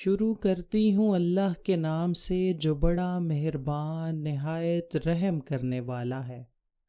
شروع کرتی ہوں اللہ کے نام سے جو بڑا مہربان نہایت رحم کرنے والا ہے۔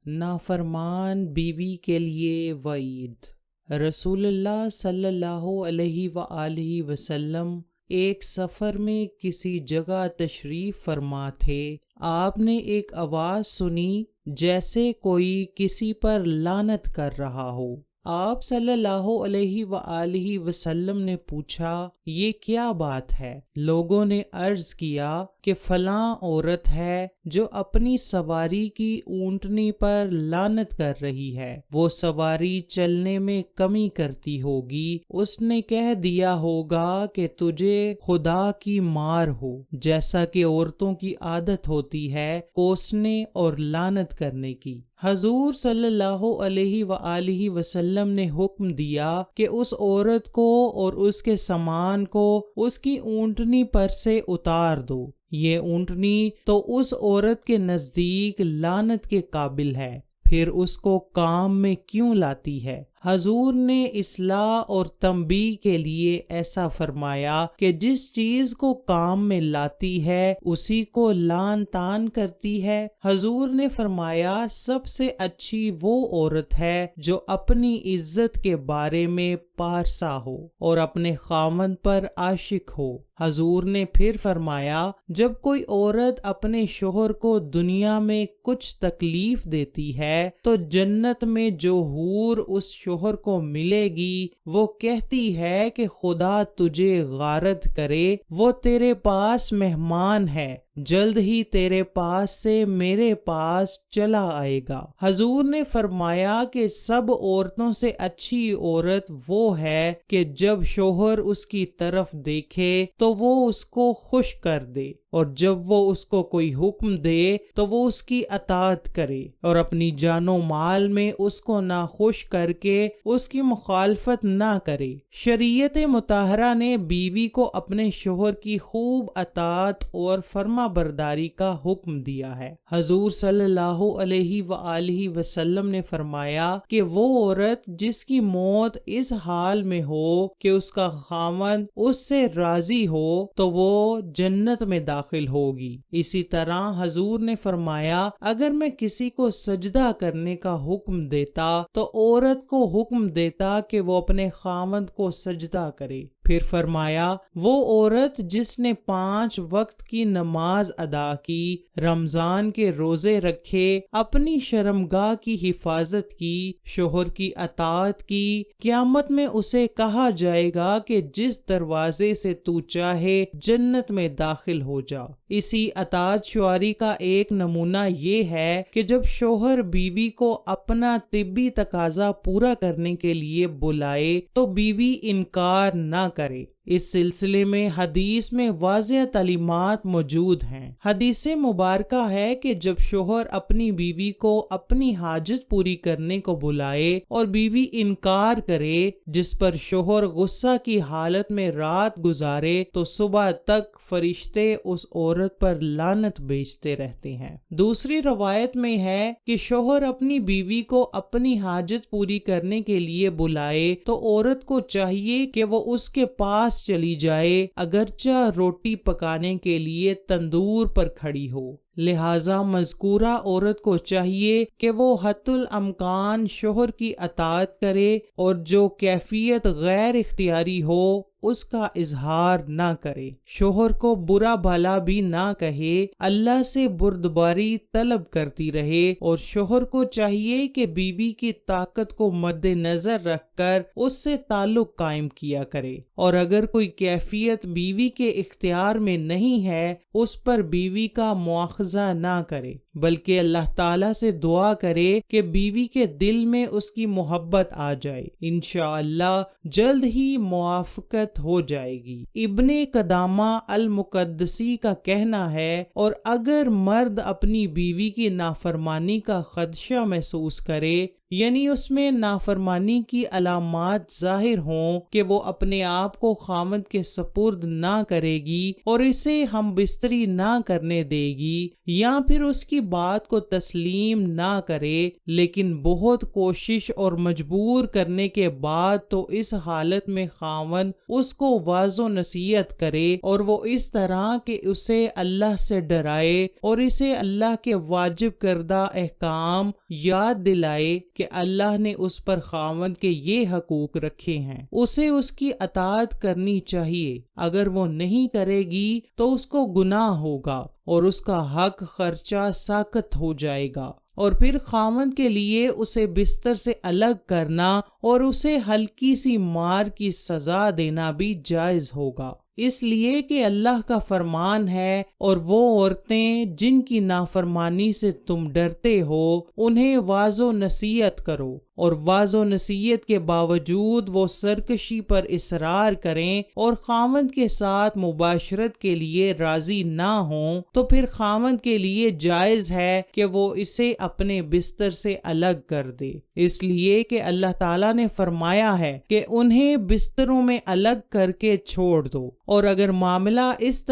نافرمان بیوی کے لیے وعید۔ رسول اللہ صلی اللہ علیہ وآلہ وسلم ایک سفر میں کسی جگہ تشریف فرما تھے۔ آپ نے ایک آواز سنی جیسے کوئی کسی پر لعنت کر رہا ہو۔ آپ صلی اللہ علیہ وآلہ وسلم نے پوچھا، یہ کیا بات ہے؟ لوگوں نے عرض کیا کہ فلاں عورت ہے جو اپنی سواری کی اونٹنی پر لعنت کر رہی ہے، وہ سواری چلنے میں کمی کرتی ہوگی، اس نے کہہ دیا ہوگا کہ تجھے خدا کی مار ہو، جیسا کہ عورتوں کی عادت ہوتی ہے کوسنے اور لعنت کرنے کی۔ حضور صلی اللہ علیہ وآلہ وسلم نے حکم دیا کہ اس عورت کو اور اس کے سامان کو اس کی اونٹنی پر سے اتار دو۔ یہ اونٹنی تو اس عورت کے نزدیک لعنت کے قابل ہے، پھر اس کو کام میں کیوں لاتی ہے؟ حضور نے اصلاح اور تنبیہ کے لیے ایسا فرمایا کہ جس چیز کو کام میں لاتی ہے اسی کو لعن طعن کرتی ہے۔ حضور نے فرمایا سب سے اچھی وہ عورت ہے جو اپنی عزت کے بارے میں پارسا ہو اور اپنے خاوند پر عاشق ہو۔ حضور نے پھر فرمایا جب کوئی عورت اپنے شوہر کو دنیا میں کچھ تکلیف دیتی ہے تو جنت میں جو حور اس شوہر کو ملے گی وہ کہتی ہے کہ خدا تجھے غارت کرے، وہ تیرے پاس مہمان ہے، جلد ہی تیرے پاس سے میرے پاس چلا آئے گا۔ حضور نے فرمایا کہ سب عورتوں سے اچھی عورت وہ ہے کہ جب شوہر اس کی طرف دیکھے تو وہ اس کو خوش کر دے، اور جب وہ اس کو کوئی حکم دے تو وہ اس کی اطاعت کرے، اور اپنی جان و مال میں اس کو ناخوش کر کے اس کی مخالفت نہ کرے۔ شریعت مطہرہ نے بیوی کو اپنے شوہر کی خوب اطاعت اور فرما برداری کا حکم دیا ہے۔ حضور صلی اللہ علیہ وآلہ وسلم نے فرمایا کہ وہ عورت جس کی موت اس حال میں ہو کہ اس کا خاوند اس سے راضی ہو تو وہ جنت میں داخل ہوگی۔ اسی طرح حضور نے فرمایا اگر میں کسی کو سجدہ کرنے کا حکم دیتا تو عورت کو حکم دیتا کہ وہ اپنے خاوند کو سجدہ کرے۔ پھر فرمایا وہ عورت جس نے 5 وقت کی نماز ادا کی، رمضان کے روزے رکھے، اپنی شرمگاہ کی حفاظت کی، شوہر کی اطاعت کی، قیامت میں اسے کہا جائے گا کہ جس دروازے سے تو چاہے جنت میں داخل ہو جا۔ اسی اطاعت شعاری کا ایک نمونہ یہ ہے کہ جب شوہر بیوی کو اپنا طبی تقاضا پورا کرنے کے لیے بلائے تو بیوی انکار نہ کرے۔ اس سلسلے میں حدیث میں واضح تعلیمات موجود ہیں۔ حدیث مبارکہ ہے کہ جب شوہر اپنی بیوی کو اپنی حاجت پوری کرنے کو بلائے اور بیوی انکار کرے، جس پر شوہر غصہ کی حالت میں رات گزارے تو صبح تک فرشتے اس عورت پر لعنت بھیجتے رہتے ہیں۔ دوسری روایت میں ہے کہ شوہر اپنی بیوی کو اپنی حاجت پوری کرنے کے لیے بلائے تو عورت کو چاہیے کہ وہ اس کے پاس چلی جائے اگرچہ روٹی پکانے کے لیے تندور پر کھڑی ہو۔ لہٰذا مذکورہ عورت کو چاہیے کہ وہ حتی الامکان شوہر کی اطاعت کرے اور جو کیفیت غیر اختیاری ہو اس کا اظہار نہ کرے، شوہر کو برا بھلا بھی نہ کہے، اللہ سے بردباری طلب کرتی رہے، اور شوہر کو چاہیے کہ بیوی کی طاقت کو مد نظر رکھ کر اس سے تعلق قائم کیا کرے، اور اگر کوئی کیفیت بیوی کے اختیار میں نہیں ہے اس پر بیوی کا مواخذہ نہ کرے، بلکہ اللہ تعالیٰ سے دعا کرے کہ بیوی کے دل میں اس کی محبت آ جائے، انشاءاللہ جلد ہی موافقت ہو جائے گی۔ ابن قدامہ المقدسی کا کہنا ہے، اور اگر مرد اپنی بیوی کی نافرمانی کا خدشہ محسوس کرے یعنی اس میں نافرمانی کی علامات ظاہر ہوں کہ وہ اپنے آپ کو خاوند کے سپرد نہ کرے گی اور اسے ہم بستری نہ کرنے دے گی، یا پھر اس کی بات کو تسلیم نہ کرے، لیکن بہت کوشش اور مجبور کرنے کے بعد تو اس حالت میں خاوند اس کو واعظ و نصیحت کرے اور وہ اس طرح کہ اسے اللہ سے ڈرائے اور اسے اللہ کے واجب کردہ احکام یاد دلائے کہ اللہ نے اس پر خاوند کے یہ حقوق رکھے ہیں، اسے اس کی اطاعت کرنی چاہیے۔ اگر وہ نہیں کرے گی تو اس کو گناہ ہوگا اور اس کا حق خرچہ ساقط ہو جائے گا، اور پھر خاوند کے لیے اسے بستر سے الگ کرنا اور اسے ہلکی سی مار کی سزا دینا بھی جائز ہوگا، اس لیے کہ اللہ کا فرمان ہے، اور وہ عورتیں جن کی نافرمانی سے تم ڈرتے ہو انہیں واعظ و نصیحت کرو، اور واعظ و نصیحت کے باوجود وہ سرکشی پر اصرار کریں اور خاوند کے ساتھ مباشرت کے لیے راضی نہ ہوں، تو پھر خاوند کے لیے جائز ہے کہ وہ اسے اپنے بستر سے الگ کر دے، اس لیے کہ اللہ تعالیٰ نے فرمایا ہے کہ انہیں بستروں میں الگ کر کے چھوڑ دو۔ اور اگر معاملہ اس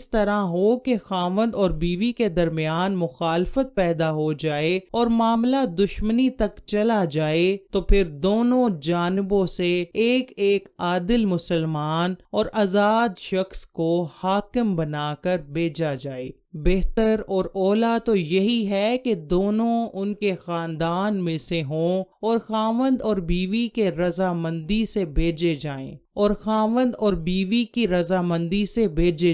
طرح ہو کہ خاوند اور بیوی کے درمیان مخالفت پیدا ہو جائے اور معاملہ دشمنی تک چلا جائے، تو پھر دونوں جانبوں سے ایک ایک عادل مسلمان اور آزاد شخص کو حاکم بنا کر بھیجا جائے۔ بہتر اور اولیٰ تو یہی ہے کہ دونوں ان کے خاندان میں سے ہوں اور خاوند اور بیوی کے رضامندی سے بھیجے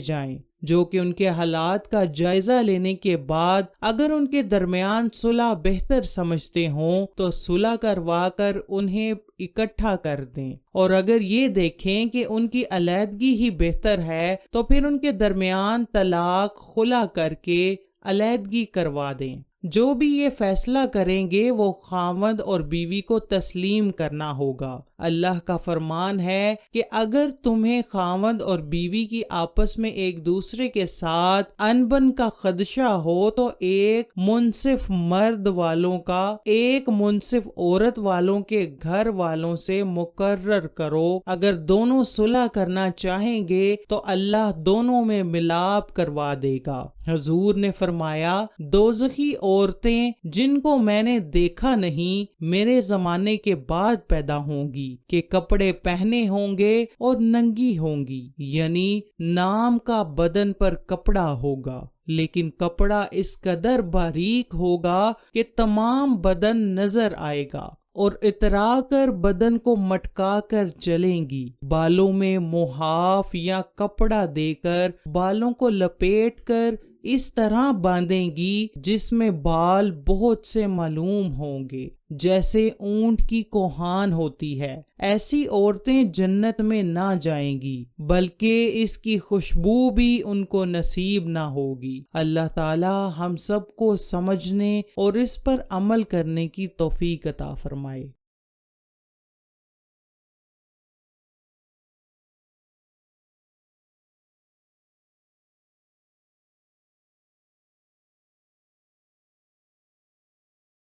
جائیں، جو کہ ان کے حالات کا جائزہ لینے کے بعد اگر ان کے درمیان صلح بہتر سمجھتے ہوں تو صلح کروا کر انہیں اکٹھا کر دیں، اور اگر یہ دیکھیں کہ ان کی علیحدگی ہی بہتر ہے تو پھر ان کے درمیان طلاق خلا کر کے علیحدگی کروا دیں۔ جو بھی یہ فیصلہ کریں گے وہ خاوند اور بیوی کو تسلیم کرنا ہوگا۔ اللہ کا فرمان ہے کہ اگر تمہیں خاوند اور بیوی کی آپس میں ایک دوسرے کے ساتھ انبن کا خدشہ ہو تو ایک منصف مرد والوں کا ایک منصف عورت والوں کے گھر والوں سے مقرر کرو۔ اگر دونوں صلح کرنا چاہیں گے تو اللہ دونوں میں ملاپ کروا دے گا۔ حضور نے فرمایا، دوزخی عورتیں جن کو میں نے دیکھا نہیں میرے زمانے کے بعد پیدا ہوں گی کہ کپڑے پہنے ہوں گے اور ننگی ہوں گی، یعنی نام کا بدن پر کپڑا ہوگا لیکن کپڑا اس قدر باریک ہوگا کہ تمام بدن نظر آئے گا، اور اترا کر بدن کو مٹکا کر چلیں گی، بالوں میں محاف یا کپڑا دے کر بالوں کو لپیٹ کر اس طرح باندھیں گی جس میں بال بہت سے معلوم ہوں گے، جیسے اونٹ کی کوہان ہوتی ہے۔ ایسی عورتیں جنت میں نہ جائیں گی بلکہ اس کی خوشبو بھی ان کو نصیب نہ ہوگی۔ اللہ تعالی ہم سب کو سمجھنے اور اس پر عمل کرنے کی توفیق عطا فرمائے۔